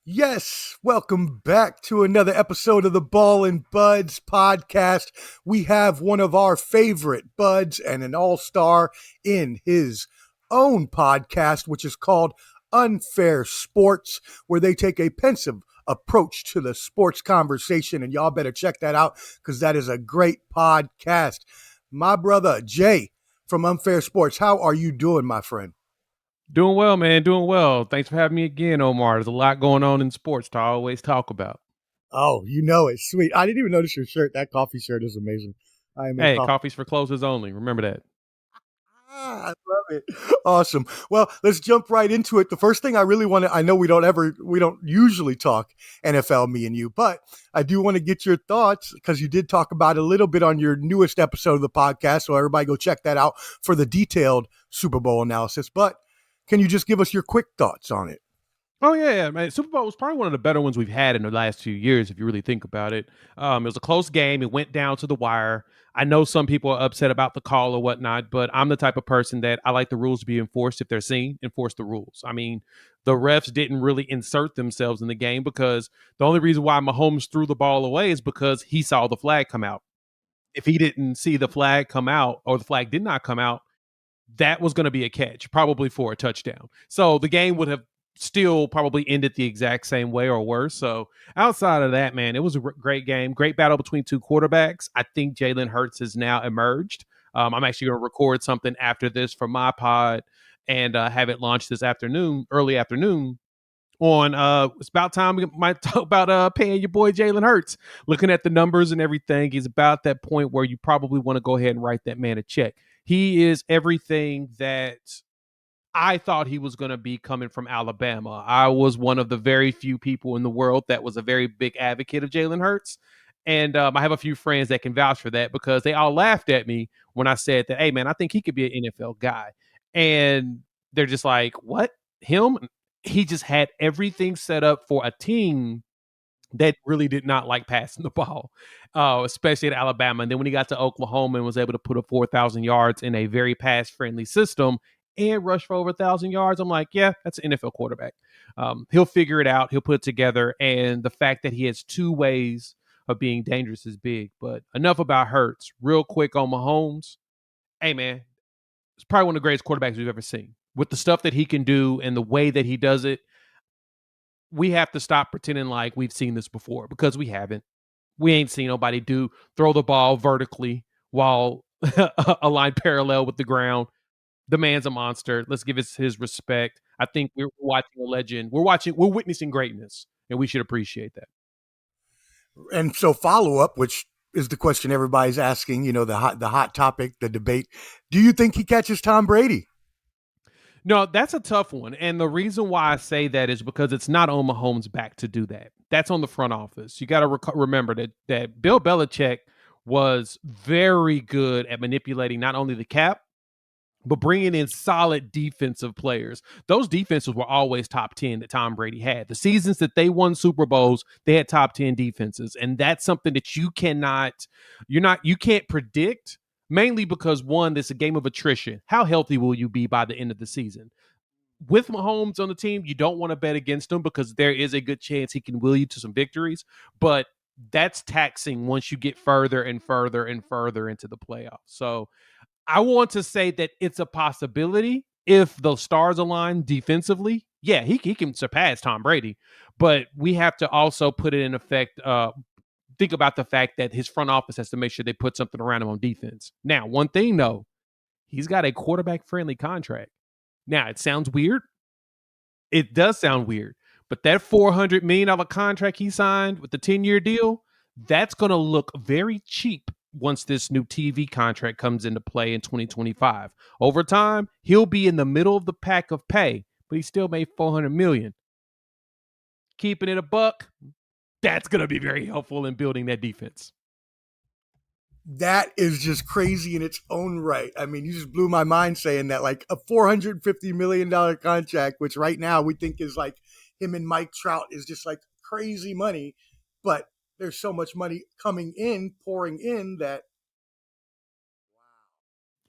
Yes, welcome back to another episode of the Ball and Buds podcast. We have one of our favorite buds and an all-star in his own podcast, which is called Unfair Sports, where they take a pensive approach to the sports conversation. And y'all better check that out because that is a great podcast. My brother, Jay from Unfair Sports, how are you doing, my friend? Doing well, man. Doing well. Thanks for having me again, Omar. There's a lot going on in sports to always talk about. Oh, you know it. Sweet. I didn't even notice your shirt. That coffee shirt is amazing. I am a Hey, coffee. coffee's for closers only. Remember that. I love it. Awesome. Well, let's jump right into it. The first thing I really want to, I know we don't usually talk NFL, me and you, but I do want to get your thoughts because you did talk about it a little bit on your newest episode of the podcast. So everybody go check that out for the detailed Super Bowl analysis. But can you just give us your quick thoughts on it? Oh yeah, man. Super Bowl was probably one of the better ones we've had in the last few years, if you really think about it. It was a close game. It went down to the wire. I know some people are upset about the call or whatnot, but I'm the type of person that I like the rules to be enforced. If they're seen, enforce the rules. I mean, the refs didn't really insert themselves in the game because the only reason why Mahomes threw the ball away is because he saw the flag come out. If he didn't see the flag come out or the flag did not come out, that was going to be a catch, probably for a touchdown. So the game would have still probably ended the exact same way or worse. So outside of that, man, it was a great game, great battle between two quarterbacks. I think Jalen Hurts has now emerged. I'm actually going to record something after this for my pod and have it launched this afternoon, early afternoon. On it's about time we might talk about paying your boy Jalen Hurts. Looking at the numbers and everything, he's about that point where you probably want to go ahead and write that man a check. He is everything that I thought he was going to be coming from Alabama. I was one of the very few people in the world that was a very big advocate of Jalen Hurts. And I have a few friends that can vouch for that because they all laughed at me when I said that, hey, man, I think he could be an NFL guy. And they're just like, what? Him? He just had everything set up for a team that really did not like passing the ball, especially at Alabama. And then when he got to Oklahoma and was able to put up 4,000 yards in a very pass-friendly system and rush for over 1,000 yards, I'm like, yeah, that's an NFL quarterback. He'll figure it out. He'll put it together. And the fact that he has two ways of being dangerous is big. But enough about Hurts. Real quick on Mahomes. Hey, man, it's probably one of the greatest quarterbacks we've ever seen. With the stuff that he can do and the way that he does it, we have to stop pretending like we've seen this before because we haven't. We ain't seen nobody throw the ball vertically while aligned parallel with the ground. The man's a monster. Let's give his respect. I think we're watching a legend. We're witnessing greatness, and we should appreciate that. And so follow up, which is the question everybody's asking, the hot topic, the debate. Do you think he catches Tom Brady? No, that's a tough one. And the reason why I say that is because it's not on Mahomes' back to do that. That's on the front office. You got to remember that Bill Belichick was very good at manipulating not only the cap, but bringing in solid defensive players. Those defenses were always top 10 that Tom Brady had. The seasons that they won Super Bowls, they had top 10 defenses. And that's something that you can't predict, mainly because one, it's a game of attrition. How healthy will you be by the end of the season? With Mahomes on the team, you don't want to bet against him because there is a good chance he can will you to some victories. But that's taxing once you get further and further and further into the playoffs. So I want to say that it's a possibility if the stars align defensively. Yeah, he can surpass Tom Brady, but we have to also put it in effect. Think about the fact that his front office has to make sure they put something around him on defense. Now, one thing though, he's got a quarterback-friendly contract. Now, it sounds weird. It does sound weird, but that $400 million contract he signed with the 10-year deal, that's going to look very cheap once this new TV contract comes into play in 2025. Over time, he'll be in the middle of the pack of pay, but he still made $400 million. Keeping it a buck, that's going to be very helpful in building that defense. That is just crazy in its own right. I mean, you just blew my mind saying that, like a $450 million contract, which right now we think is like him and Mike Trout is just like crazy money. But there's so much money coming in, pouring in that.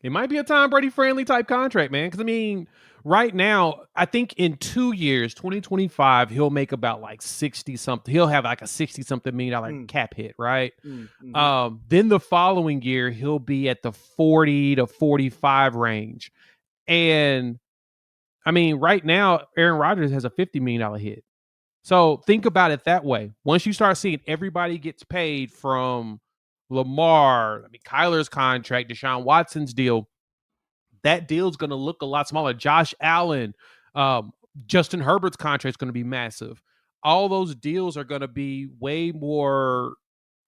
It might be a Tom Brady friendly type contract, man. Because I mean, Right now, I think in 2 years, 2025, he'll make about like 60 something. He'll have like a 60 something $1 million cap hit, right? Mm-hmm. Then the following year, he'll be at the 40 to 45 range. And I mean, right now, Aaron Rodgers has a $50 million hit. So think about it that way. Once you start seeing everybody gets paid from Lamar, I mean, Kyler's contract, Deshaun Watson's deal, that deal's going to look a lot smaller. Josh Allen, um, Justin Herbert's contract is going to be massive. All those deals are going to be way more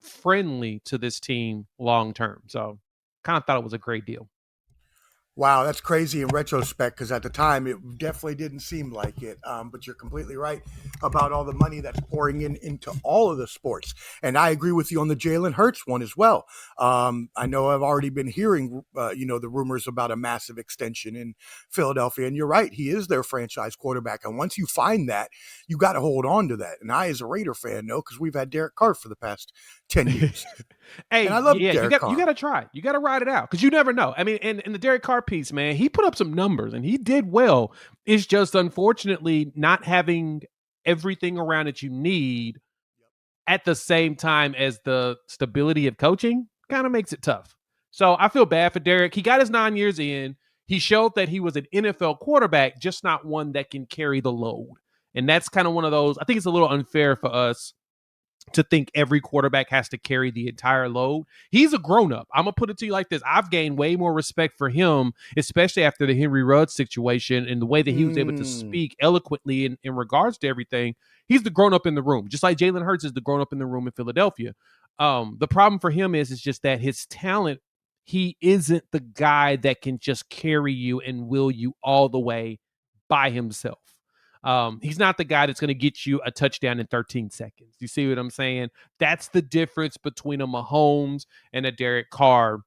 friendly to this team long term. So kind of thought it was a great deal. Wow, that's crazy in retrospect because at the time it definitely didn't seem like it. But you're completely right about all the money that's pouring into all of the sports. And I agree with you on the Jalen Hurts one as well. I know I've already been hearing, the rumors about a massive extension in Philadelphia. And you're right, he is their franchise quarterback. And once you find that, you got to hold on to that. And I, as a Raider fan, know because we've had Derek Carr for the past 10 years. Hey, and I love yeah, Derek Carr. You got to try. You got to ride it out because you never know. I mean, in the Derek Carr piece, man, he put up some numbers and he did well. It's just unfortunately not having everything around that you need at the same time as the stability of coaching kind of makes it tough. So I feel bad for Derek. He got his 9 years in. He showed that he was an NFL quarterback, just not one that can carry the load. And that's kind of one of those. I think it's a little unfair for us to think every quarterback has to carry the entire load. He's a grown-up. I'm going to put it to you like this. I've gained way more respect for him, especially after the Henry Ruggs situation and the way that he was able to speak eloquently in regards to everything. He's the grown-up in the room, just like Jalen Hurts is the grown-up in the room in Philadelphia. The problem for him is just that his talent, he isn't the guy that can just carry you and will you all the way by himself. He's not the guy that's going to get you a touchdown in 13 seconds. You see what I'm saying? That's the difference between a Mahomes and a Derek Carr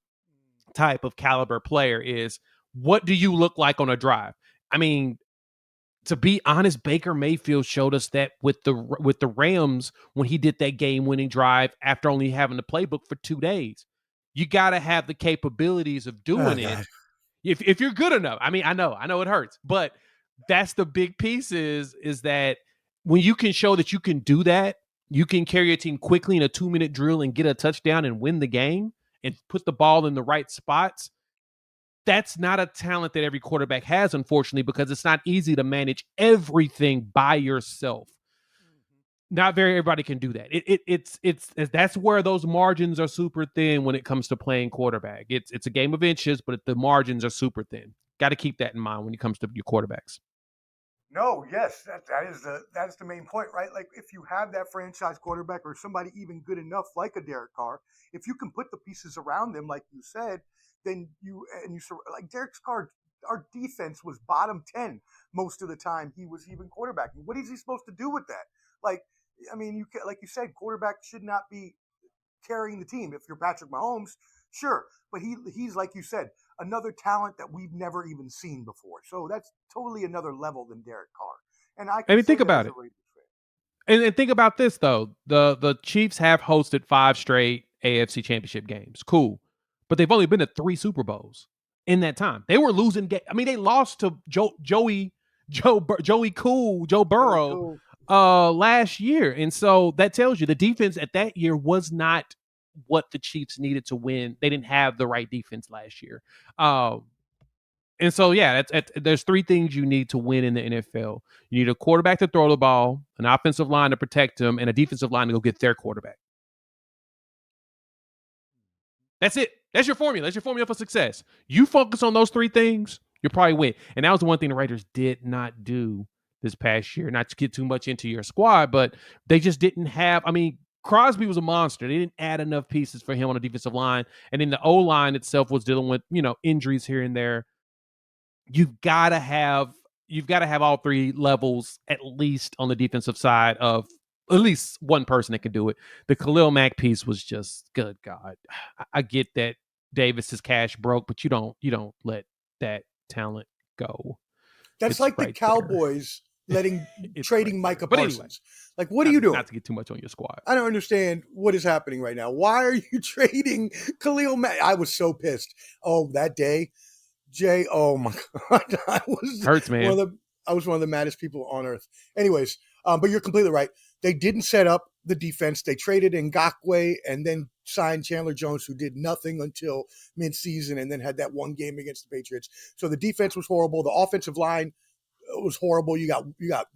type of caliber player is what do you look like on a drive? I mean, to be honest, Baker Mayfield showed us that with the Rams when he did that game-winning drive after only having the playbook for 2 days. You got to have the capabilities of doing it if you're good enough. I mean, I know it hurts, but that's the big piece is that when you can show that you can do that, you can carry a team quickly in a 2-minute drill and get a touchdown and win the game and put the ball in the right spots. That's not a talent that every quarterback has, unfortunately, because it's not easy to manage everything by yourself. Not very everybody can do that. It's that's where those margins are super thin when it comes to playing quarterback. It's a game of inches, but the margins are super thin. Got to keep that in mind when it comes to your quarterbacks. No, yes, that's the main point, right? Like if you have that franchise quarterback or somebody even good enough like a Derek Carr, if you can put the pieces around them, like you said, then like Derek Carr, our defense was bottom 10 most of the time he was even quarterbacking. What is he supposed to do with that? Like, I mean, like you said, quarterback should not be carrying the team. If you're Patrick Mahomes, sure, but he's like you said, another talent that we've never even seen before. So that's totally another level than Derek Carr. And I mean, think about it. And think about this though: the Chiefs have hosted 5 straight AFC Championship games. Cool, but they've only been to 3 Super Bowls in that time. They were losing. I mean, they lost to Joey Burrow last year, and so that tells you the defense at that year was not what the Chiefs needed to win. They didn't have the right defense last year. And so, yeah, there's 3 things you need to win in the NFL. You need a quarterback to throw the ball, an offensive line to protect him, and a defensive line to go get their quarterback. That's it. That's your formula. That's your formula for success. You focus on those 3 things, you'll probably win. And that was the one thing the Raiders did not do this past year. Not to get too much into your squad, but they just didn't have, I mean, Crosby was a monster. They didn't add enough pieces for him on the defensive line. And then the O-line itself was dealing with, injuries here and there. You've got to have all 3 levels at least on the defensive side of at least one person that can do it. The Khalil Mack piece was just good. God, I get that Davis is cash broke, but you don't let that talent go. That's it's like right the Cowboys trading Micah Parsons. Anyway, like, what are you doing? Not to get too much on your squad. I don't understand what is happening right now. Why are you trading Khalil Mack? I was so pissed. Oh, that day. Jay, oh my God, Hurts, man. I was one of the maddest people on earth. Anyways, but you're completely right. They didn't set up the defense. They traded Ngakoue and then signed Chandler Jones, who did nothing until midseason, and then had that one game against the Patriots. So the defense was horrible. The offensive line was horrible. You got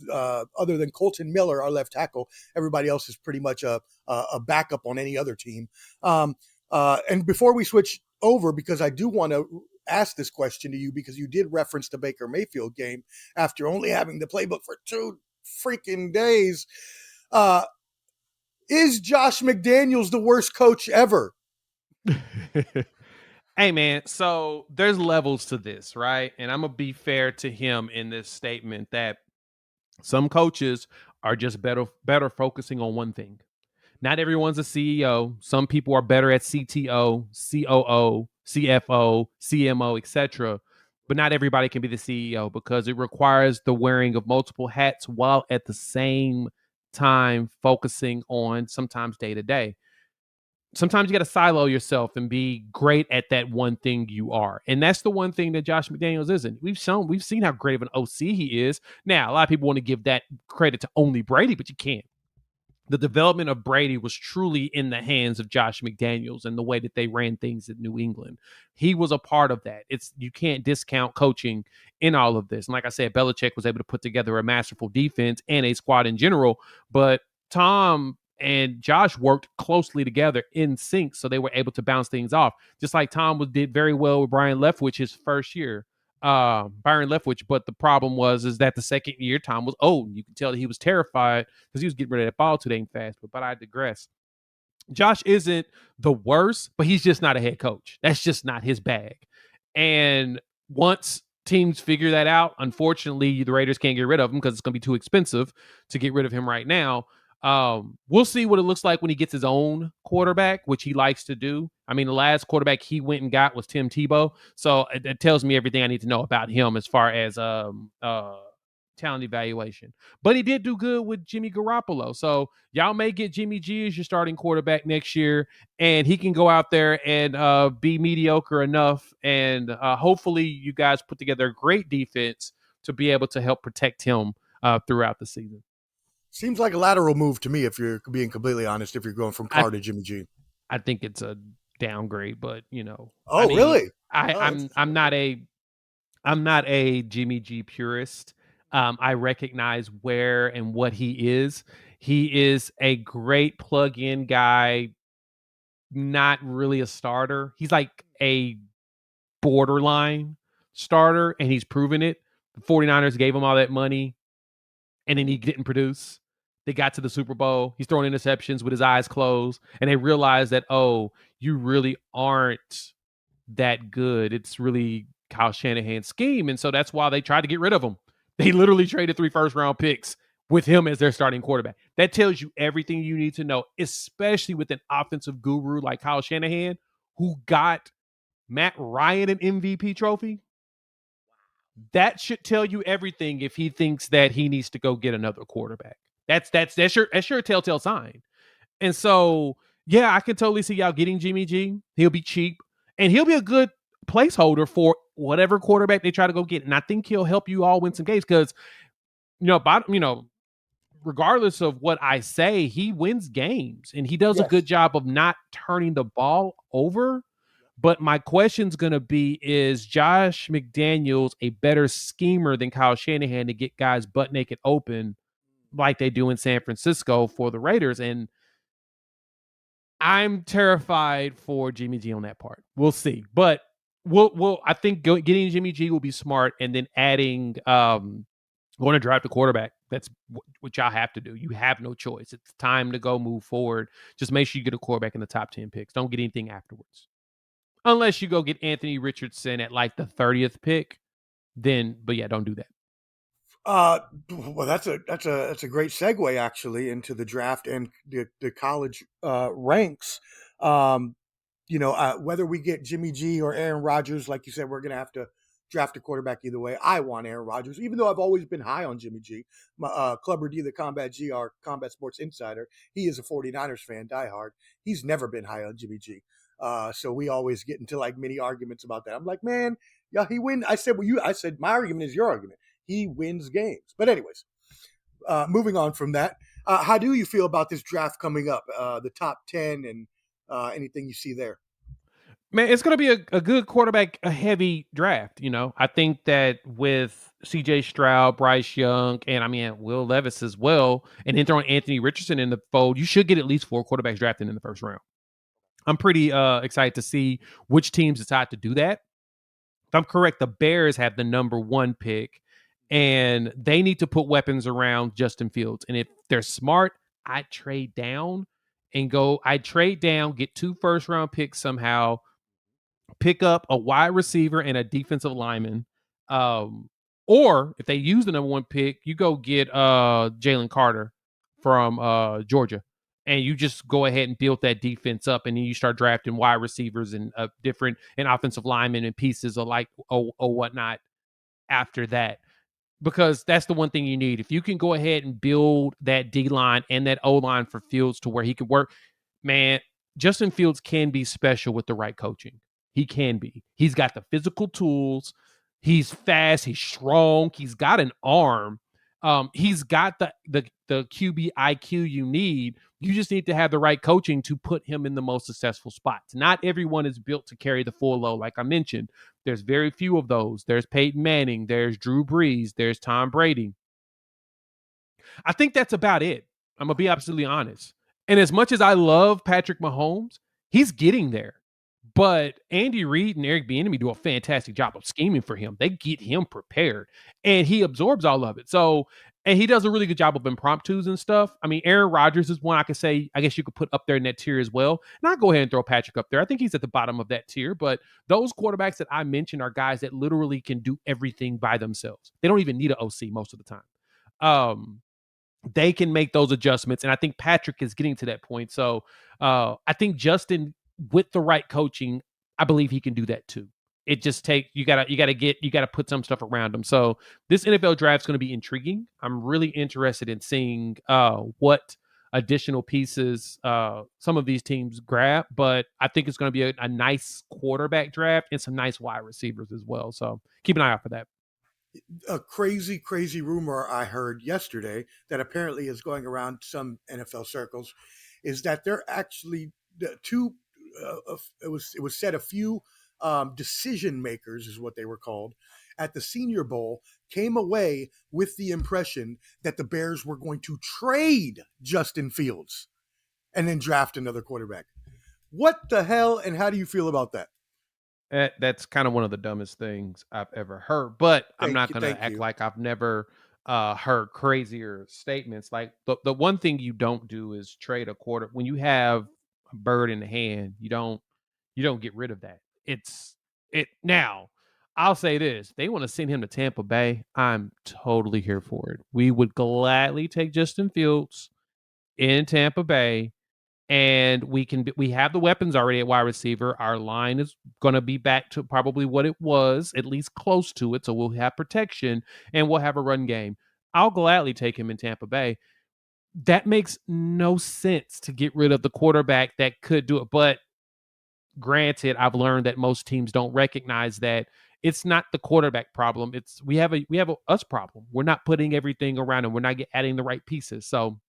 other than Colton Miller, our left tackle, everybody else is pretty much a backup on any other team. And before we switch over, because I do want to ask this question to you, because you did reference the Baker Mayfield game after only having the playbook for 2 freaking days. Is Josh McDaniels the worst coach ever? Hey, man, so there's levels to this, right? And I'm going to be fair to him in this statement that some coaches are just better focusing on one thing. Not everyone's a CEO. Some people are better at CTO, COO, CFO, CMO, etc. But not everybody can be the CEO because it requires the wearing of multiple hats while at the same time focusing on sometimes day to day. Sometimes you got to silo yourself and be great at that one thing you are. And that's the one thing that Josh McDaniels isn't. We've seen how great of an OC he is. Now, a lot of people want to give that credit to only Brady, but you can't. The development of Brady was truly in the hands of Josh McDaniels and the way that they ran things in New England. He was a part of that. You can't discount coaching in all of this. And like I said, Belichick was able to put together a masterful defense and a squad in general, but Tom and Josh worked closely together in sync, so they were able to bounce things off. Just like Tom did very well with Brian Leftwich his first year. Byron Leftwich, but the problem is that the second year Tom was old. You could tell that he was terrified because he was getting rid of that ball too dang fast. But I digress. Josh isn't the worst, but he's just not a head coach. That's just not his bag. And once teams figure that out, unfortunately, the Raiders can't get rid of him because it's going to be too expensive to get rid of him right now. We'll see what it looks like when he gets his own quarterback, which he likes to do. I mean, the last quarterback he went and got was Tim Tebow. So it tells me everything I need to know about him as far as talent evaluation. But he did do good with Jimmy Garoppolo. So y'all may get Jimmy G as your starting quarterback next year, and he can go out there and be mediocre enough. And hopefully you guys put together a great defense to be able to help protect him throughout the season. Seems like a lateral move to me, if you're being completely honest, if you're going from Carr to Jimmy G. I think it's a downgrade, but Oh, I mean, really? I'm not a Jimmy G purist. I recognize where and what he is. He is a great plug-in guy, not really a starter. He's like a borderline starter, and he's proven it. The 49ers gave him all that money, and then he didn't produce. They got to the Super Bowl. He's throwing interceptions with his eyes closed, and they realized that, oh, you really aren't that good. It's really Kyle Shanahan's scheme, and so that's why they tried to get rid of him. They literally traded 3 first-round picks with him as their starting quarterback. That tells you everything you need to know, especially with an offensive guru like Kyle Shanahan, who got Matt Ryan an MVP trophy. That should tell you everything if he thinks that he needs to go get another quarterback. That's your telltale sign. And so, yeah, I can totally see y'all getting Jimmy G. He'll be cheap, and he'll be a good placeholder for whatever quarterback they try to go get. And I think he'll help you all win some games because, regardless of what I say, he wins games, and he does a good job of not turning the ball over. But my question's going to be, is Josh McDaniels a better schemer than Kyle Shanahan to get guys butt naked open like they do in San Francisco for the Raiders? And I'm terrified for Jimmy G on that part. We'll see. But I think getting Jimmy G will be smart, and then adding going to draft a quarterback. That's what y'all have to do. You have no choice. It's time to go move forward. Just make sure you get a quarterback in the top 10 picks. Don't get anything afterwards. Unless you go get Anthony Richardson at like the 30th pick, but yeah, don't do that. Well, that's a great segue actually into the draft and the college ranks. Whether we get Jimmy G or Aaron Rodgers, like you said, we're going to have to draft a quarterback either way. I want Aaron Rodgers, even though I've always been high on Jimmy G. My Clubber D, the Combat G, our Combat Sports Insider, he is a 49ers fan, diehard. He's never been high on Jimmy G. So we always get into like mini arguments about that. I'm like, man, Yeah, he win. I said, I said my argument is your argument. He wins games. But anyways, moving on from that, how do you feel about this draft coming up? The top 10 and anything you see there? Man, it's going to be a good quarterback, a heavy draft. I think that with CJ Stroud, Bryce Young, and Will Levis as well, and then throwing Anthony Richardson in the fold, you should get at least 4 quarterbacks drafted in the first round. I'm pretty excited to see which teams decide to do that. If I'm correct, the Bears have the number 1 pick, and they need to put weapons around Justin Fields. And if they're smart, I'd trade down, get 2 first round picks somehow, pick up a wide receiver and a defensive lineman. Or if they use the number 1 pick, you go get Jalen Carter from Georgia, and you just go ahead and build that defense up, and then you start drafting wide receivers and different and offensive linemen and pieces of or whatnot after that. Because that's the one thing you need. If you can go ahead and build that D line and that O line for Fields to where he can work, man, Justin Fields can be special with the right coaching. He can be. He's got the physical tools. He's fast. He's strong. He's got an arm. He's got the QB IQ you need. You just need to have the right coaching to put him in the most successful spots. Not everyone is built to carry the full load, like I mentioned. There's very few of those. There's Peyton Manning. There's Drew Brees. There's Tom Brady. I think that's about it. I'm going to be absolutely honest. And as much as I love Patrick Mahomes, he's getting there. But Andy Reid and Eric Bieniemy do a fantastic job of scheming for him. They get him prepared, and he absorbs all of it. So, and he does a really good job of impromptus and stuff. Aaron Rodgers is one I could say, I guess you could put up there in that tier as well. And I'll go ahead and throw Patrick up there. I think he's at the bottom of that tier. But those quarterbacks that I mentioned are guys that literally can do everything by themselves. They don't even need an OC most of the time. They can make those adjustments, and I think Patrick is getting to that point. So I think Justin, with the right coaching, I believe he can do that too. It just you gotta put some stuff around him. So this NFL draft is going to be intriguing. I'm really interested in seeing what additional pieces some of these teams grab, but I think it's going to be a nice quarterback draft and some nice wide receivers as well. So keep an eye out for that. A crazy rumor I heard yesterday that apparently is going around some NFL circles is that they're actually two. It was said a few decision makers is what they were called at the Senior Bowl came away with the impression that the Bears were going to trade Justin Fields and then draft another quarterback. What the hell? And how do you feel about that? That's kind of one of the dumbest things I've ever heard, but I'm not going to act like I've never heard crazier statements. Like the one thing you don't do is trade a quarter. When you have a bird in the hand, you don't get rid of that. Now, I'll say this. They want to send him to Tampa Bay. I'm totally here for it. We would gladly take Justin Fields in Tampa Bay. And we have the weapons already at wide receiver. Our line is going to be back to probably what it was, at least close to it. So we'll have protection and we'll have a run game. I'll gladly take him in Tampa Bay. That makes no sense to get rid of the quarterback that could do it. But granted, I've learned that most teams don't recognize that it's not the quarterback problem. We have a us problem. We're not putting everything around him. We're not adding the right pieces. So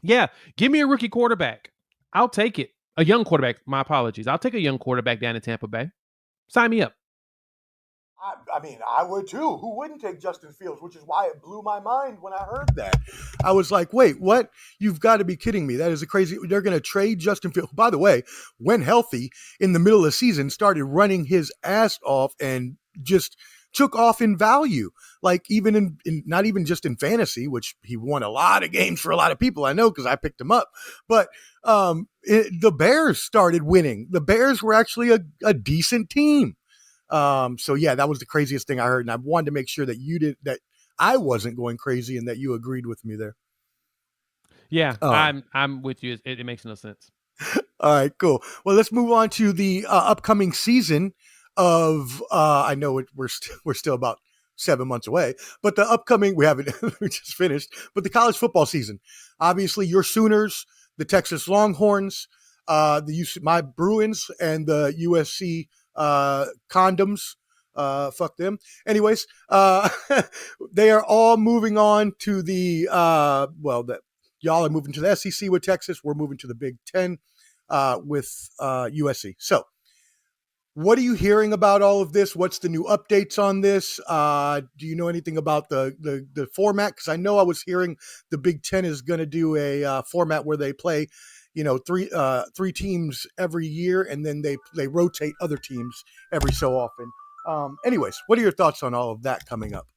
yeah, give me a rookie quarterback. I'll take it. A young quarterback. My apologies. I'll take a young quarterback down in Tampa Bay. Sign me up. I would too. Who wouldn't take Justin Fields? Which is why it blew my mind when I heard that. I was like, wait, what? You've got to be kidding me. That is a crazy. They're going to trade Justin Fields. By the way, when healthy in the middle of the season, started running his ass off and just took off in value. Like even in not even just in fantasy, which he won a lot of games for a lot of people. I know because I picked him up. But the Bears started winning. The Bears were actually a decent team. So yeah, that was the craziest thing I heard. And I wanted to make sure that I wasn't going crazy and that you agreed with me there. Yeah, I'm with you. It makes no sense. All right, cool. Well, let's move on to the upcoming season of, I know we're still about 7 months away, but the upcoming, we just finished, but the college football season, obviously your Sooners, the Texas Longhorns, my Bruins and the USC condoms Fuck them. Anyways, they are all moving on to the y'all are moving to the SEC with Texas. We're moving to the Big Ten with USC. So, what are you hearing about all of this? What's the new updates on this? Do you know anything about the format? Because I know I was hearing the Big Ten is going to do a format where they play, three teams every year, and then they rotate other teams every so often. Anyways, what are your thoughts on all of that coming up?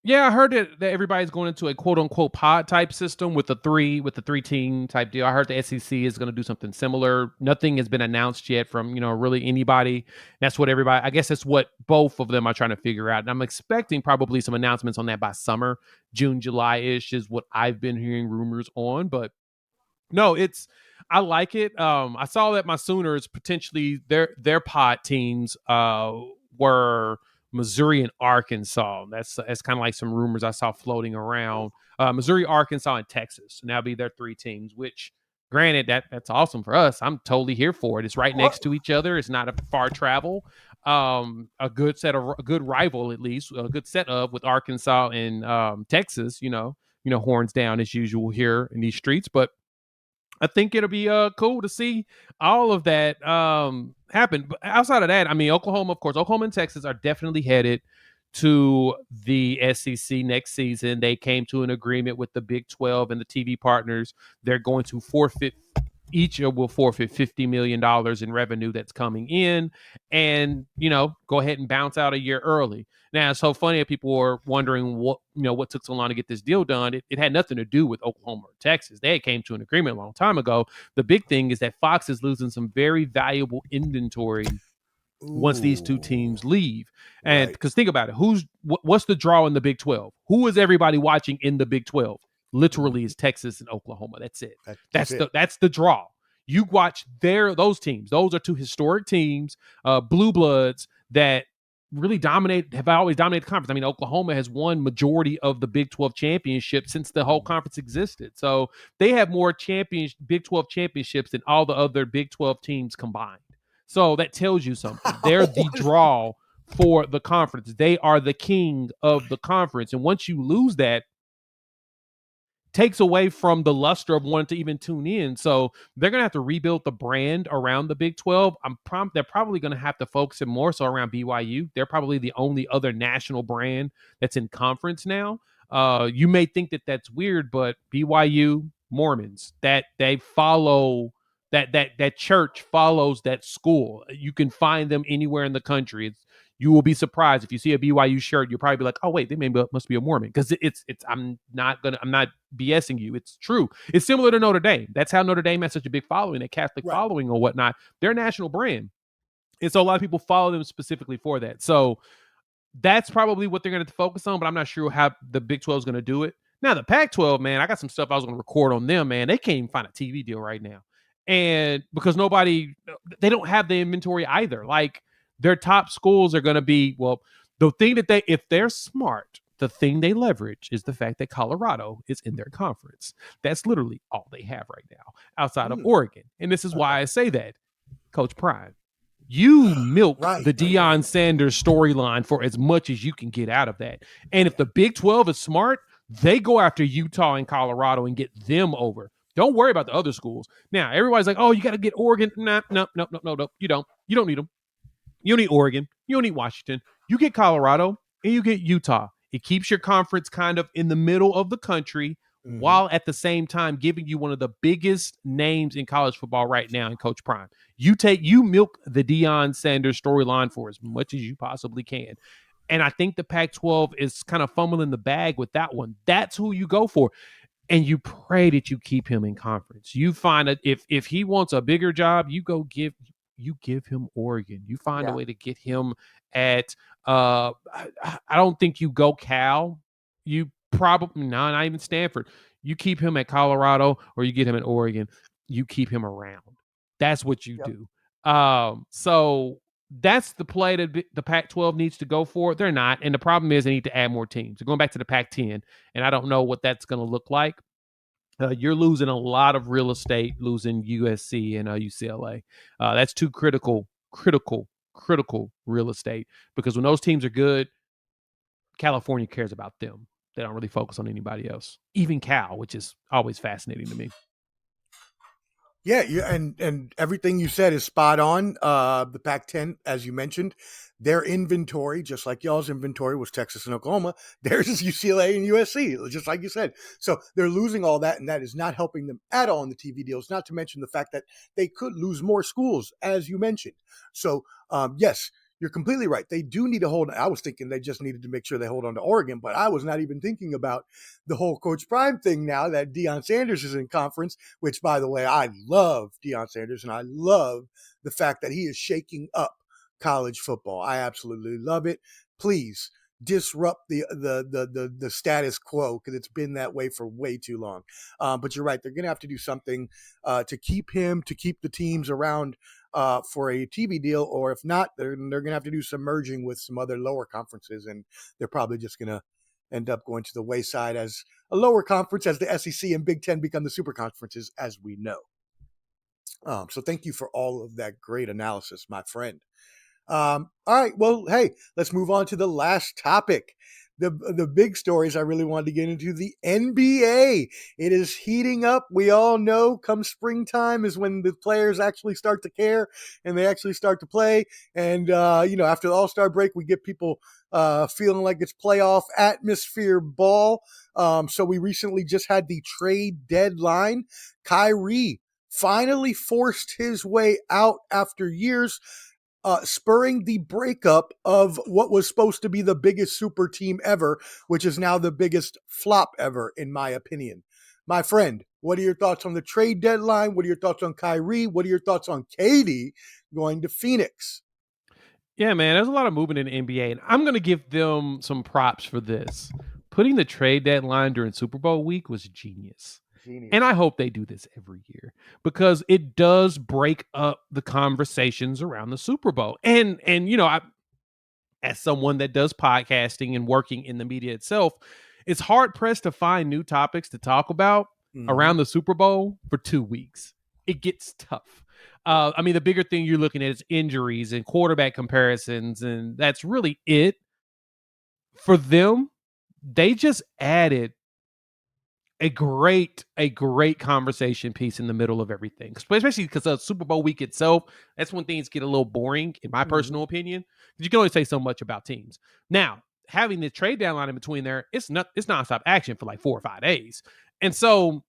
Yeah, I heard that everybody's going into a quote unquote pod type system with the three team type deal. I heard the SEC is going to do something similar. Nothing has been announced yet from really anybody. That's what everybody. I guess that's what both of them are trying to figure out. And I'm expecting probably some announcements on that by summer, June, July ish is what I've been hearing rumors on. But no, I like it. I saw that my Sooners potentially their pod teams were Missouri and Arkansas. That's kind of like some rumors I saw floating around. Missouri, Arkansas, and Texas. And that'll be their three teams, which granted that's awesome for us. I'm totally here for it. It's right next to each other. It's not a far travel. A good rival, at least a good set of with Arkansas and Texas, horns down as usual here in these streets. But I think it'll be cool to see all of that happen. But outside of that, I mean, Oklahoma, of course, Oklahoma and Texas are definitely headed to the SEC next season. They came to an agreement with the Big 12 and the TV partners. They're going to forfeit each will forfeit $50 million in revenue that's coming in and, go ahead and bounce out a year early. Now, it's so funny if people were wondering what took so long to get this deal done. It had nothing to do with Oklahoma or Texas. They came to an agreement a long time ago. The big thing is that Fox is losing some very valuable inventory once these two teams leave. And because think about it, what's the draw in the Big 12? Who is everybody watching in the Big 12? Literally is Texas and Oklahoma. That's it. That's the draw. You watch those teams. Those are two historic teams, blue bloods that really have always dominated the conference. I mean, Oklahoma has won majority of the Big 12 championship since the whole conference existed. So they have more Big 12 championships than all the other Big 12 teams combined. So that tells you something. They're the draw for the conference. They are the king of the conference. And once you lose that, takes away from the luster of wanting to even tune in. So they're going to have to rebuild the brand around the Big 12. They're probably going to have to focus it more so around BYU. They're probably the only other national brand that's in conference now. You may think that that's weird, but BYU Mormons, that they follow that church follows that school. You can find them anywhere in the country. You will be surprised if you see a BYU shirt. You'll probably be like, "Oh wait, must be a Mormon," because it's. I'm not BSing you. It's true. It's similar to Notre Dame. That's how Notre Dame has such a big following, a Catholic following or whatnot. They're a national brand, and so a lot of people follow them specifically for that. So that's probably what they're going to focus on. But I'm not sure how the Big 12 is going to do it. Now the Pac-12, man, I got some stuff I was going to record on them. Man, they can't even find a TV deal right now, and because they don't have the inventory either. Like, their top schools are going to be, the thing that if they're smart, the thing they leverage is the fact that Colorado is in their conference. That's literally all they have right now outside of Oregon. And this is why I say that, Coach Prime, you milk the Deion Sanders storyline for as much as you can get out of that. And if the Big 12 is smart, they go after Utah and Colorado and get them over. Don't worry about the other schools. Now, everybody's like, oh, you got to get Oregon. No. You don't. You don't need them. You don't need Oregon. You don't need Washington. You get Colorado and you get Utah. It keeps your conference kind of in the middle of the country while at the same time giving you one of the biggest names in college football right now in Coach Prime. You milk the Deion Sanders storyline for as much as you possibly can. And I think the Pac-12 is kind of fumbling the bag with that one. That's who you go for. And you pray that you keep him in conference. You find that if he wants a bigger job, you give him Oregon. You find a way to get him at I don't think you go Cal. You probably not even Stanford. You keep him at Colorado or you get him at Oregon. You keep him around. That's what you do. So that's the play that the Pac-12 needs to go for. They're not. And the problem is they need to add more teams. They're going back to the Pac-10, and I don't know what that's going to look like. You're losing a lot of real estate, losing USC and UCLA. That's two critical critical real estate, because when those teams are good, California cares about them. They don't really focus on anybody else, even Cal, which is always fascinating to me. Yeah, and everything you said is spot on. The Pac-10, as you mentioned, their inventory, just like y'all's inventory, was Texas and Oklahoma. Theirs is UCLA and USC, just like you said. So they're losing all that, and that is not helping them at all in the TV deals. Not to mention the fact that they could lose more schools, as you mentioned. So yes, you're completely right. They do need to hold. I was thinking they just needed to make sure they hold on to Oregon, but I was not even thinking about the whole Coach Prime thing now that Deion Sanders is in conference, which, by the way, I love Deion Sanders, and I love the fact that he is shaking up college football. I absolutely love it. Please disrupt the status quo, because it's been that way for way too long. But you're right. They're going to have to do something to keep the teams around for a TV deal, or if not, they're going to have to do some merging with some other lower conferences, and they're probably just going to end up going to the wayside as a lower conference, as the SEC and Big Ten become the super conferences, as we know. So thank you for all of that great analysis, my friend. All right, well, hey, let's move on to the last topic. The big stories I really wanted to get into, the NBA. It is heating up. We all know come springtime is when the players actually start to care and they actually start to play. And, after the All-Star break, we get people feeling like it's playoff atmosphere ball. So we recently just had the trade deadline. Kyrie finally forced his way out after years, spurring the breakup of what was supposed to be the biggest super team ever, which is now the biggest flop ever, in my opinion. My friend, what are your thoughts on the trade deadline? What are your thoughts on Kyrie? What are your thoughts on KD going to Phoenix? Yeah, man, there's a lot of movement in the NBA, and I'm going to give them some props for this. Putting the trade deadline during Super Bowl week was genius. Genius. And I hope they do this every year, because it does break up the conversations around the Super Bowl. And as someone that does podcasting and working in the media itself, it's hard pressed to find new topics to talk about around the Super Bowl for 2 weeks. It gets tough. The bigger thing you're looking at is injuries and quarterback comparisons, and that's really it. For them, they just added a great conversation piece in the middle of everything, especially because of Super Bowl week itself. That's when things get a little boring, in my personal opinion, because you can only say so much about teams. Now, having the trade deadline in between there, it's nonstop action for like 4 or 5 days. And so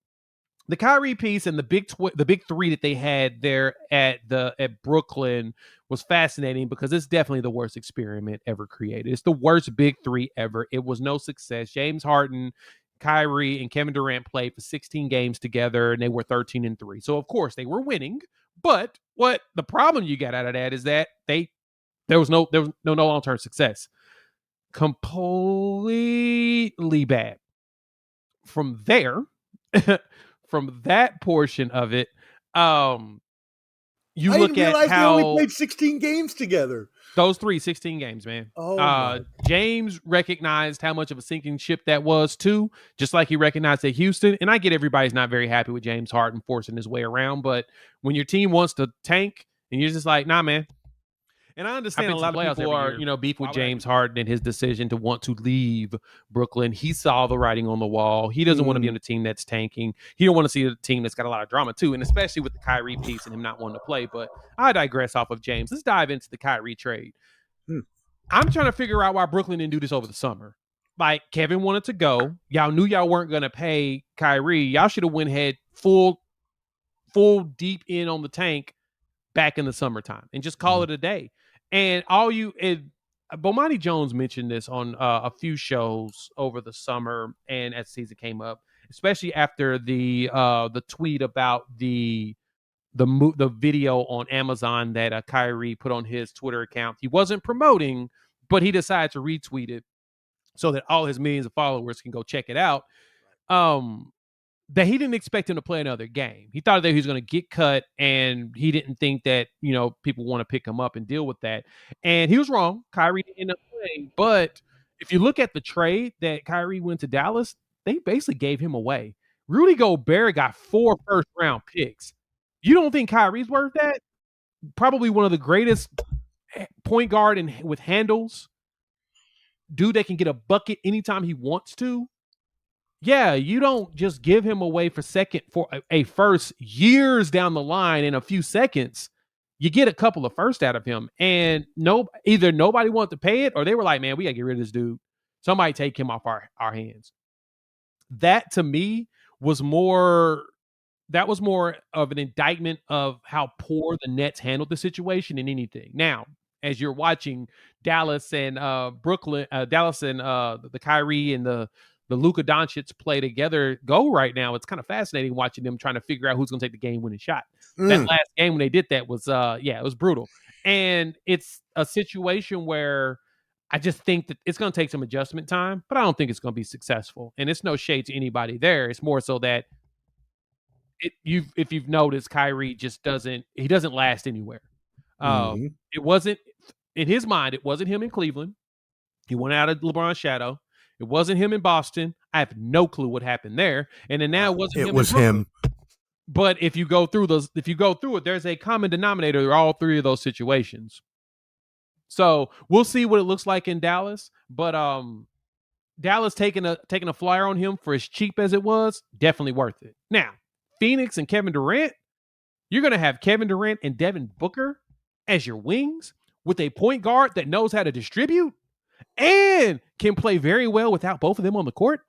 the Kyrie piece and the big three that they had there at Brooklyn was fascinating, because it's definitely the worst experiment ever created. It's the worst big three ever. It was no success. James Harden, Kyrie, and Kevin Durant played for 16 games together, and they were 13-3. So of course they were winning. But what the problem you got out of that is that there was no long-term success. Completely bad. From there, from that portion of it, you I look didn't realize at how they only played 16 games together. Those 16 games, man. Oh, James recognized how much of a sinking ship that was too, just like he recognized at Houston. And I get everybody's not very happy with James Harden forcing his way around, but when your team wants to tank and you're just like, nah, man. And I understand a lot of people are, beef with James Harden and his decision to want to leave Brooklyn. He saw the writing on the wall. He doesn't want to be on a team that's tanking. He don't want to see a team that's got a lot of drama too, and especially with the Kyrie piece and him not wanting to play. But I digress off of James. Let's dive into the Kyrie trade. I'm trying to figure out why Brooklyn didn't do this over the summer. Like, Kevin wanted to go. Y'all knew y'all weren't going to pay Kyrie. Y'all should have went ahead full deep in on the tank back in the summertime and just call it a day. And Bomani Jones mentioned this on a few shows over the summer and as the season came up, especially after the tweet about the video on Amazon that Kyrie put on his Twitter account. He wasn't promoting, but he decided to retweet it so that all his millions of followers can go check it out. That he didn't expect him to play another game. He thought that he was going to get cut, and he didn't think that, people want to pick him up and deal with that. And he was wrong. Kyrie didn't end up playing. But if you look at the trade that Kyrie went to Dallas, they basically gave him away. Rudy Gobert got 4 first-round picks. You don't think Kyrie's worth that? Probably one of the greatest point guard and with handles, dude that can get a bucket anytime he wants to. Yeah, you don't just give him away for a first years down the line in a few seconds. You get a couple of firsts out of him, and either nobody wanted to pay it, or they were like, "Man, we gotta get rid of this dude. Somebody take him off our hands." That to me was more. That was more of an indictment of how poor the Nets handled the situation than anything. Now, as you're watching Dallas and Brooklyn, Dallas and the Kyrie and the Luka Doncic play together go right now, it's kind of fascinating watching them trying to figure out who's going to take the game-winning shot. That last game when they did that was, it was brutal. And it's a situation where I just think that it's going to take some adjustment time, but I don't think it's going to be successful. And it's no shade to anybody there. It's more so that if you've noticed, Kyrie just doesn't last anywhere. It wasn't in his mind. It wasn't him in Cleveland. He went out of LeBron's shadow. It wasn't him in Boston. I have no clue what happened there. And then now it wasn't him. It was him. But if you go through it, there's a common denominator in all three of those situations. So we'll see what it looks like in Dallas. But Dallas taking a flyer on him for as cheap as it was, definitely worth it. Now, Phoenix and Kevin Durant, you're going to have Kevin Durant and Devin Booker as your wings with a point guard that knows how to distribute and can play very well without both of them on the court.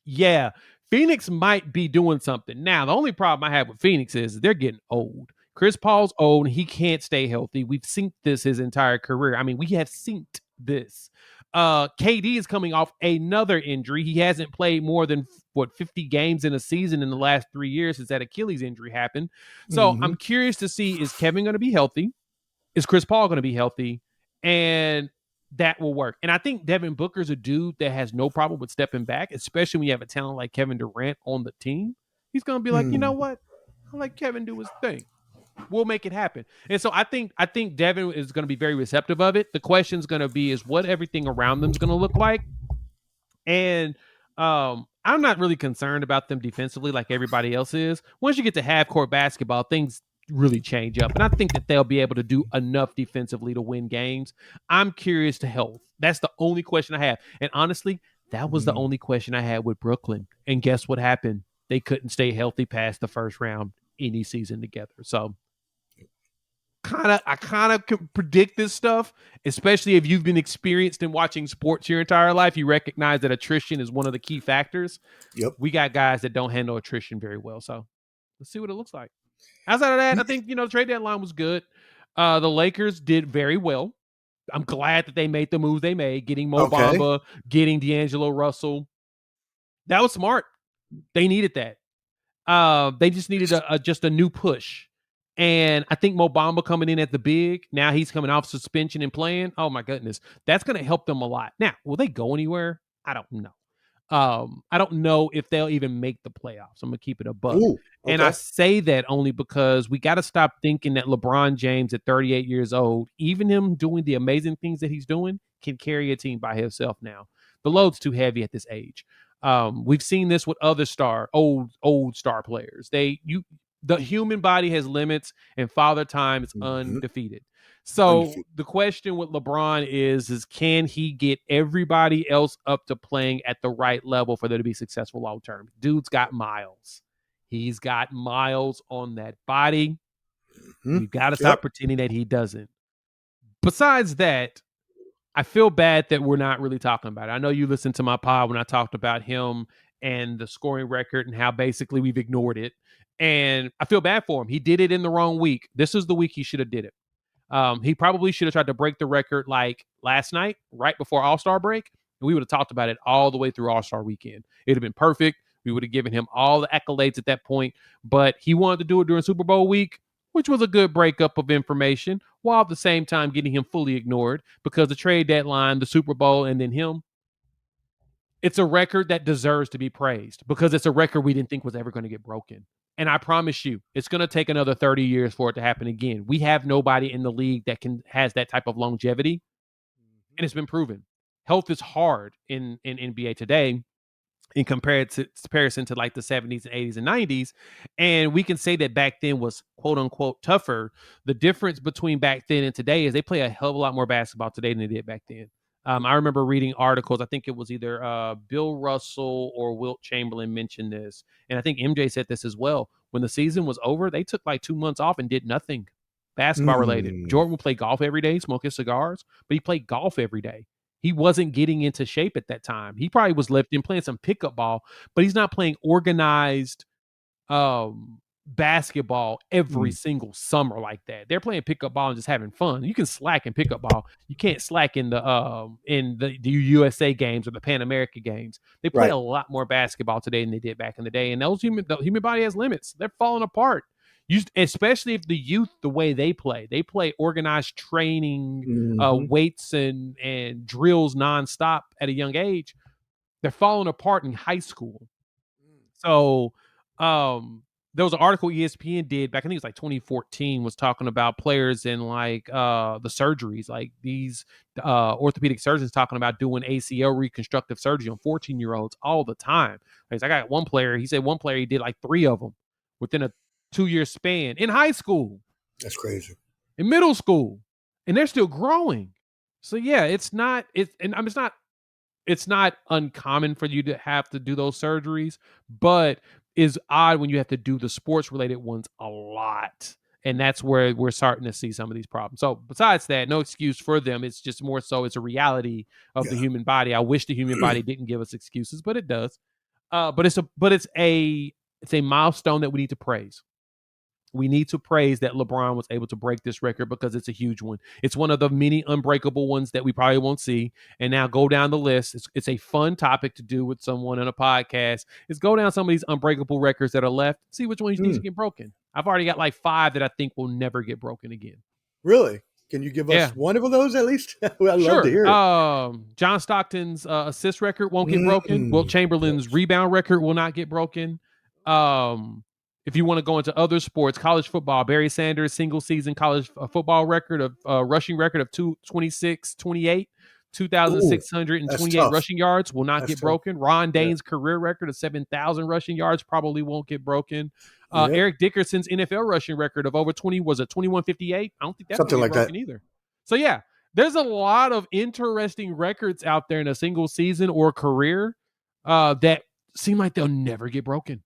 Yeah, Phoenix might be doing something. Now, the only problem I have with Phoenix is they're getting old. Chris Paul's old and he can't stay healthy. We've synced this his entire career. I mean, we have synced this. KD is coming off another injury. He hasn't played more than 50 games in a season in the last 3 years since that Achilles injury happened. So I'm curious to see, is Kevin going to be healthy? Is Chris Paul going to be healthy? And that will work. And I think Devin Booker's a dude that has no problem with stepping back, especially when you have a talent like Kevin Durant on the team. He's going to be like, you know what? I'll let Kevin do his thing. We'll make it happen. And so I think Devin is going to be very receptive of it. The question is going to be is what everything around them is going to look like. And I'm not really concerned about them defensively like everybody else is. Once you get to half-court basketball, things really change up. And I think that they'll be able to do enough defensively to win games. I'm curious to health. That's the only question I have. And honestly, that was the only question I had with Brooklyn. And guess what happened? They couldn't stay healthy past the first round any season together. So I kind of can predict this stuff, especially if you've been experienced in watching sports your entire life. You recognize that attrition is one of the key factors. Yep. We got guys that don't handle attrition very well. So let's see what it looks like. Outside of that, I think, the trade deadline was good. The Lakers did very well. I'm glad that they made the moves they made, getting Mo Bamba, getting D'Angelo Russell. That was smart. They needed that. They just needed just a new push. And I think Mo Bamba coming in at the big, now he's coming off suspension and playing. Oh, my goodness. That's going to help them a lot. Now, will they go anywhere? I don't know. I don't know if they'll even make the playoffs. I'm going to keep it a buck. Ooh, okay. And I say that only because we got to stop thinking that LeBron James at 38 years old, even him doing the amazing things that he's doing, can carry a team by himself now. The load's too heavy at this age. We've seen this with other old star players. The human body has limits, and Father Time is undefeated. So the question with LeBron is can he get everybody else up to playing at the right level for them to be successful long term? Dude's got miles. He's got miles on that body. We've got to stop pretending that he doesn't. Besides that, I feel bad that we're not really talking about it. I know you listened to my pod when I talked about him and the scoring record and how basically we've ignored it. And I feel bad for him. He did it in the wrong week. This is the week he should have did it. He probably should have tried to break the record like last night, right before All-Star break. And we would have talked about it all the way through All-Star weekend. It'd have been perfect. We would have given him all the accolades at that point. But he wanted to do it during Super Bowl week, which was a good breakup of information, while at the same time getting him fully ignored because the trade deadline, the Super Bowl, and then him. It's a record that deserves to be praised because it's a record we didn't think was ever going to get broken. And I promise you, it's going to take another 30 years for it to happen again. We have nobody in the league that has that type of longevity, and it's been proven. Health is hard in NBA today, in comparison to like the 70s and 80s and 90s. And we can say that back then was quote unquote tougher. The difference between back then and today is they play a hell of a lot more basketball today than they did back then. I remember reading articles. I think it was either Bill Russell or Wilt Chamberlain mentioned this. And I think MJ said this as well. When the season was over, they took like 2 months off and did nothing basketball related. Jordan would play golf every day, smoke his cigars, but he played golf every day. He wasn't getting into shape at that time. He probably was lifting, playing some pickup ball, but he's not playing organized basketball every single summer like that. They're playing pickup ball and just having fun. You can slack in pickup ball. You can't slack in the USA games or the Pan America games. They play a lot more basketball today than they did back in the day. And the human body has limits. They're falling apart. Especially if the youth, the way they play organized training, weights and drills nonstop at a young age. They're falling apart in high school. So there was an article ESPN did back, I think it was like 2014, was talking about players in like the surgeries, like these orthopedic surgeons talking about doing ACL reconstructive surgery on 14-year-olds all the time. Like, I got one player, he said one player, he did like 3 of them within a 2-year span in high school. That's crazy. In middle school. And they're still growing. So yeah, it's not uncommon for you to have to do those surgeries, but is odd when you have to do the sports related ones a lot. And that's where we're starting to see some of these problems. So besides that, no excuse for them. It's just more so it's a reality of the human body. I wish the human body didn't give us excuses, but it does. But it's a milestone that we need to praise. We need to praise that LeBron was able to break this record because it's a huge one. It's one of the many unbreakable ones that we probably won't see. And now go down the list. It's a fun topic to do with someone on a podcast. Is go down some of these unbreakable records that are left. See which ones needs to get broken. I've already got like 5 that I think will never get broken again. Really? Can you give us one of those at least? I'd love to hear it. John Stockton's assist record won't get broken. Wilt Chamberlain's rebound record will not get broken. If you want to go into other sports, college football, Barry Sanders' single season college football record of rushing record of 226-28, 2,628 rushing yards will not get broken. Ron Dayne's career record of 7,000 rushing yards probably won't get broken. Eric Dickerson's NFL rushing record of over 2158. I don't think that's something like broken that either. So yeah, there's a lot of interesting records out there in a single season or career that seem like they'll never get broken.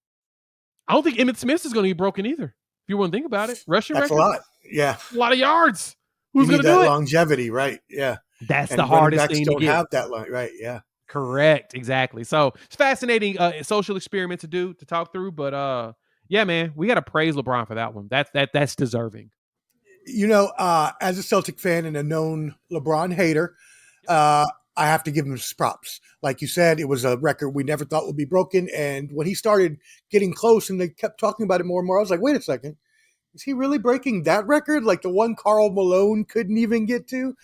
I don't think Emmitt Smith is going to be broken either. If you want to think about it, rushing record. That's a lot. Yeah. A lot of yards. Who's going to do it? Longevity, right? Yeah. That's the hardest thing to get. Don't have that long, right? Yeah. Correct. Exactly. So it's fascinating social experiment to talk through. But yeah, man, we got to praise LeBron for that one. That's deserving. You know, as a Celtic fan and a known LeBron hater, I have to give him props. Like you said, it was a record we never thought would be broken. And when he started getting close and they kept talking about it more and more, I was like, wait a second. Is he really breaking that record? Like the one Karl Malone couldn't even get to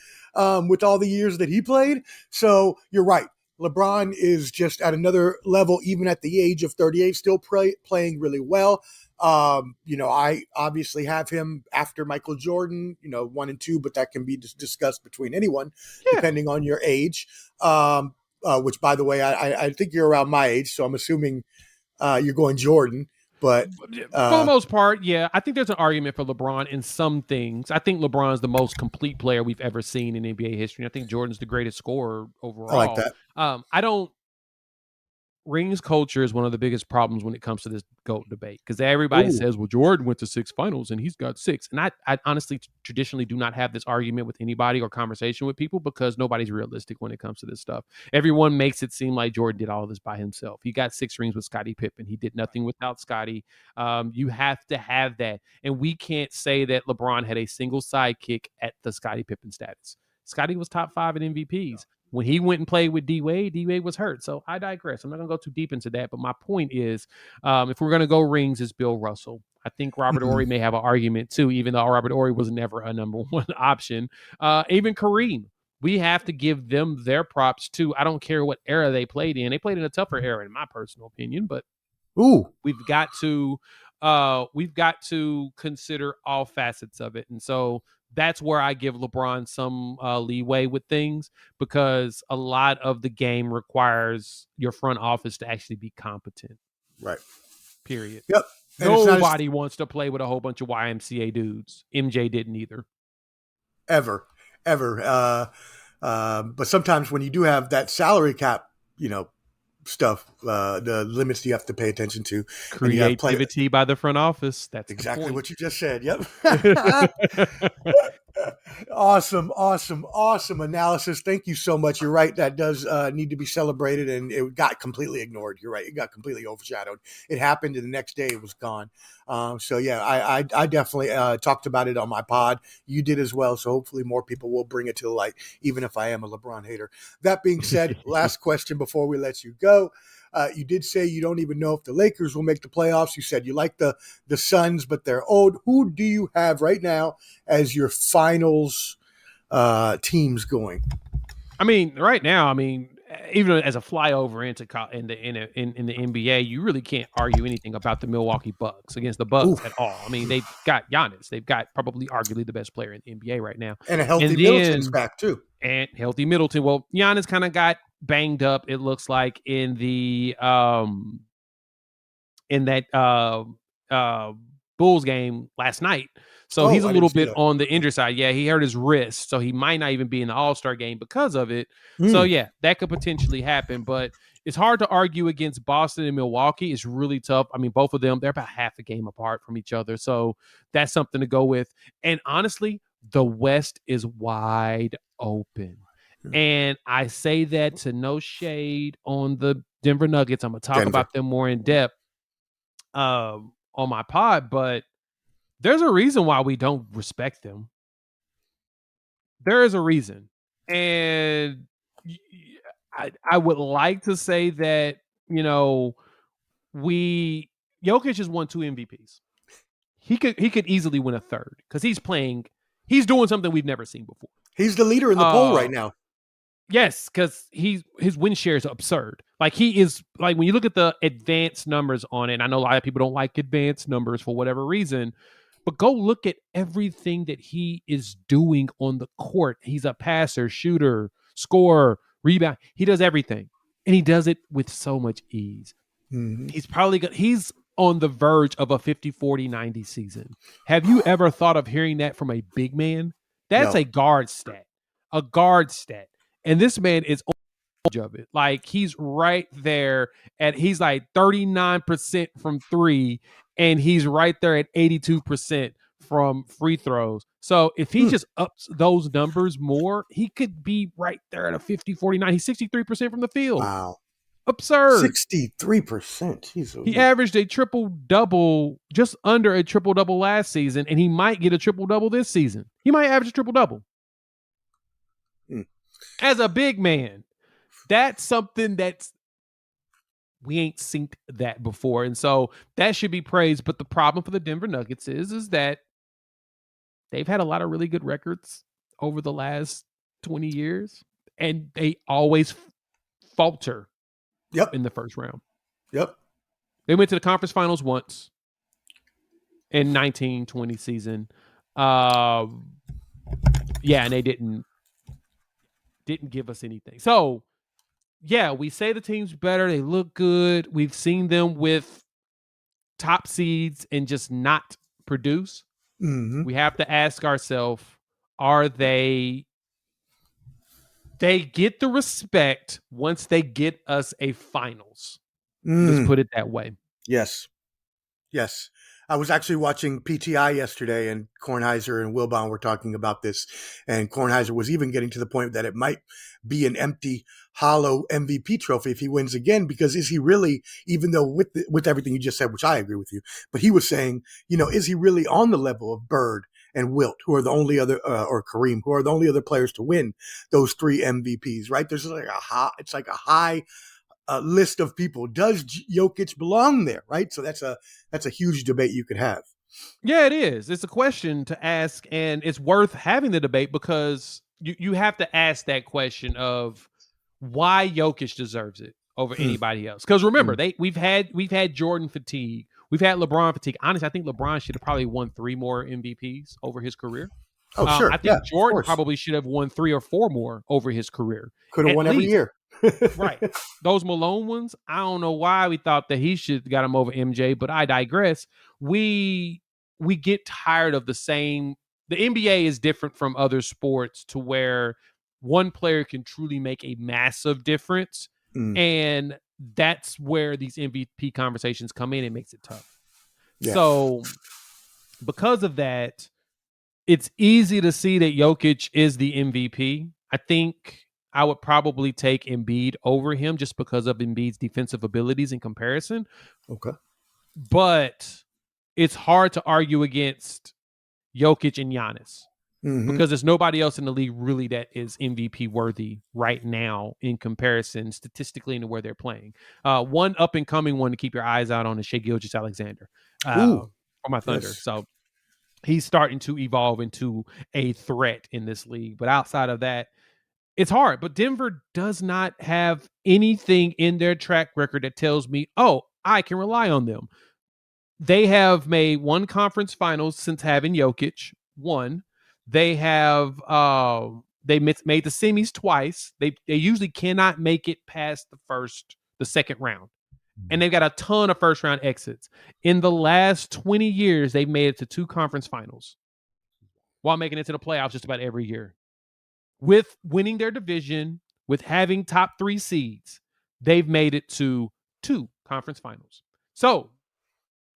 with all the years that he played. So you're right. LeBron is just at another level, even at the age of 38, still playing really well. I obviously have him after Michael Jordan, 1 and 2, but that can be discussed between anyone, depending on your age. Which, by the way, I think you're around my age, so I'm assuming you're going Jordan. But for the most part, yeah, I think there's an argument for LeBron in some things. I think LeBron is the most complete player we've ever seen in NBA history. I think Jordan's the greatest scorer overall. I like that. Rings culture is one of the biggest problems when it comes to this GOAT debate because everybody says, well, Jordan went to 6 finals and he's got 6. And I honestly traditionally do not have this argument with anybody or conversation with people because nobody's realistic when it comes to this stuff. Everyone makes it seem like Jordan did all of this by himself. He got 6 rings with Scottie Pippen. He did nothing without Scottie. You have to have that. And we can't say that LeBron had a single sidekick at the Scottie Pippen status. Scottie was top 5 in MVPs. When he went and played with D-Wade, D-Wade was hurt. So I digress. I'm not going to go too deep into that. But my point is, if we're going to go rings, it's Bill Russell. I think Robert Horry may have an argument too, even though Robert Horry was never a number 1 option. Even Kareem. We have to give them their props too. I don't care what era they played in. They played in a tougher era, in my personal opinion. But we've got to consider all facets of it. And so that's where I give LeBron some leeway with things, because a lot of the game requires your front office to actually be competent. Right. Period. Yep. And Nobody wants to play with a whole bunch of YMCA dudes. MJ didn't either. Ever. But sometimes when you do have that salary cap, stuff, the limits you have to pay attention to. Creativity by the front office. That's exactly what you just said. Yep. the point. Awesome analysis. Thank you so much. You're right. That does need to be celebrated, and it got completely ignored. You're right. It got completely overshadowed. It happened, and the next day it was gone. So yeah, I definitely talked about it on my pod. You did as well. So hopefully more people will bring it to the light, even if I am a LeBron hater. That being said, last question before we let you go. You did say you don't even know if the Lakers will make the playoffs. You said you like the Suns, but they're old. Who do you have right now as your finals teams going? I mean, right now, even as a flyover into in the NBA, you really can't argue anything about the Milwaukee Bucks against the Bucks at all. I mean, they've got Giannis. They've got probably arguably the best player in the NBA right now. And a healthy Middleton's back too. And healthy Middleton. Well, Giannis kind of got banged up, it looks like, in the Bulls game last night. So he's a little bit on the injured side. Yeah, he hurt his wrist, so he might not even be in the All-Star game because of it. So yeah, that could potentially happen, but it's hard to argue against Boston and Milwaukee. It's really tough. I mean, both of them, they're about half a game apart from each other. So that's something to go with. And honestly, the West is wide open. And I say that to no shade on the Denver Nuggets. I'm going to talk about them more in depth on my pod, but there's a reason why we don't respect them. There is a reason. And I would like to say that, Jokic has won 2 MVPs. He could easily win a third because he's doing something we've never seen before. He's the leader in the poll right now. Yes, because his win share is absurd. Like, he is, like, when you look at the advanced numbers on it, and I know a lot of people don't like advanced numbers for whatever reason, but go look at everything that he is doing on the court. He's a passer, shooter, scorer, rebound. He does everything, and he does it with so much ease. Mm-hmm. He's on the verge of a 50-40-90 season. Have you ever thought of hearing that from a big man? That's a guard stat. A guard stat. And this man is on the edge of it. Like, he's right there he's like 39% from 3, and he's right there at 82% from free throws. So if he just ups those numbers more, he could be right there at a 50-49. He's 63% from the field. Wow. Absurd. 63%. He averaged a triple-double, just under a triple-double last season, and he might get a triple-double this season. He might average a triple-double. As a big man, that's something we ain't seen that before. And so that should be praised. But the problem for the Denver Nuggets is that they've had a lot of really good records over the last 20 years, and they always falter in the first round. Yep. They went to the conference finals once in 19-20 season. And they didn't give us anything. So, yeah, we say the team's better. They look good. We've seen them with top seeds and just not produce. Mm-hmm. We have to ask ourselves, are they get the respect once they get us a finals? Let's put it that way. Yes. I was actually watching PTI yesterday, and Kornheiser and Wilbon were talking about this, and Kornheiser was even getting to the point that it might be an empty, hollow MVP trophy if he wins again, because is he really, even though with everything you just said, which I agree with you, but he was saying, is he really on the level of Bird and Wilt, who are the only other, or Kareem, who are the only other players to win those 3 MVPs, right? There's like a high list of people. Does Jokic belong there, right? So that's a huge debate you could have. Yeah, it is. It's a question to ask, and it's worth having the debate because you have to ask that question of why Jokic deserves it over anybody else. Because remember, we've had Jordan fatigue, we've had LeBron fatigue. Honestly, I think LeBron should have probably won 3 more MVPs over his career. Oh, sure. I Yeah, think of Jordan course. probably should have won 3 or 4 more over his career, Could have at won every least. year. Right. Those Malone ones, I don't know why we thought that he should got him over MJ, but I digress. We get tired of the same. The NBA is different from other sports to where one player can truly make a massive difference, Mm, and that's where these MVP conversations come in. It makes it tough. yeah. So because of that, it's easy to see that Jokic is the MVP. I think I would probably take Embiid over him just because of Embiid's defensive abilities in comparison. Okay. But it's hard to argue against Jokic and Giannis Mm-hmm. because there's nobody else in the league really that is MVP worthy right now in comparison statistically into where they're playing. One up and coming one to keep your eyes out on is Shai Gilgeous-Alexander Ooh, for my Thunder. yes. So he's starting to evolve into a threat in this league. But outside of that, it's hard. But Denver does not have anything in their track record that tells me, oh, I can rely on them. They have made one conference finals since having Jokic. One. They have they made the semis twice. They usually cannot make it past the second round. And they've got a ton of first round exits. In the last 20 years, they've made it to 2 conference finals while making it to the playoffs just about every year. With winning their division, with having top 3 seeds, they've made it to 2 conference finals. So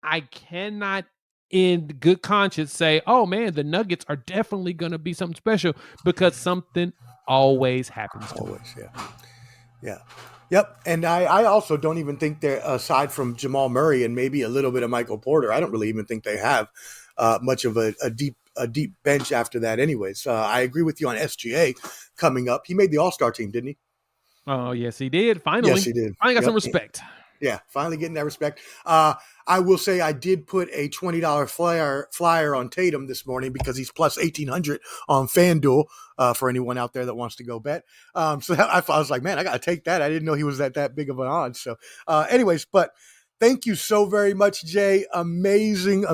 I cannot in good conscience say, oh man, the Nuggets are definitely going to be something special because something always happens to them. Always, yeah. Yeah. Yep. And I also don't even think they're, aside from Jamal Murray and maybe a little bit of Michael Porter, I don't really even think they have much of a deep bench after that anyways. I agree with you on SGA coming up. He made the All-Star team, didn't he? Oh, yes, he did. Yes, Finally. he did. Finally got some Yep. respect. Yeah, finally getting that respect. I will say I did put a $20 flyer on Tatum this morning because he's plus 1,800 on FanDuel for anyone out there that wants to go bet. So I was like, man, I got to take that. I didn't know he was that big of an odds. So anyways, but thank you so very much, Jay. Amazing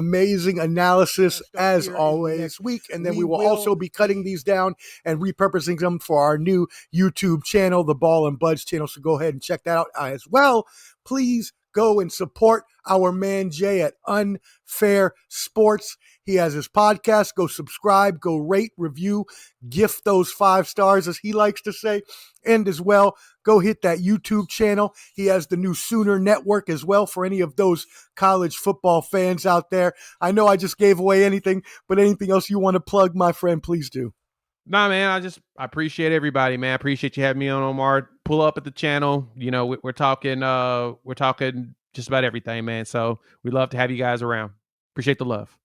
analysis as always next week. And then we will also be cutting these down and repurposing them for our new YouTube channel, the Ball and Buds channel. So go ahead and check that out as well. Please go and support our man Jay at Unfair Sports. He has his podcast. Go subscribe, go rate, review, gift those 5 stars, as he likes to say. And as well, go hit that YouTube channel. He has the new Sooner Network as well for any of those college football fans out there. I know I just gave away anything, but anything else you want to plug, my friend, please do. Nah, man, I appreciate everybody, man. I appreciate you having me on, Omar. Pull up at the channel. You know, we're talking just about everything, man. So we'd love to have you guys around. Appreciate the love.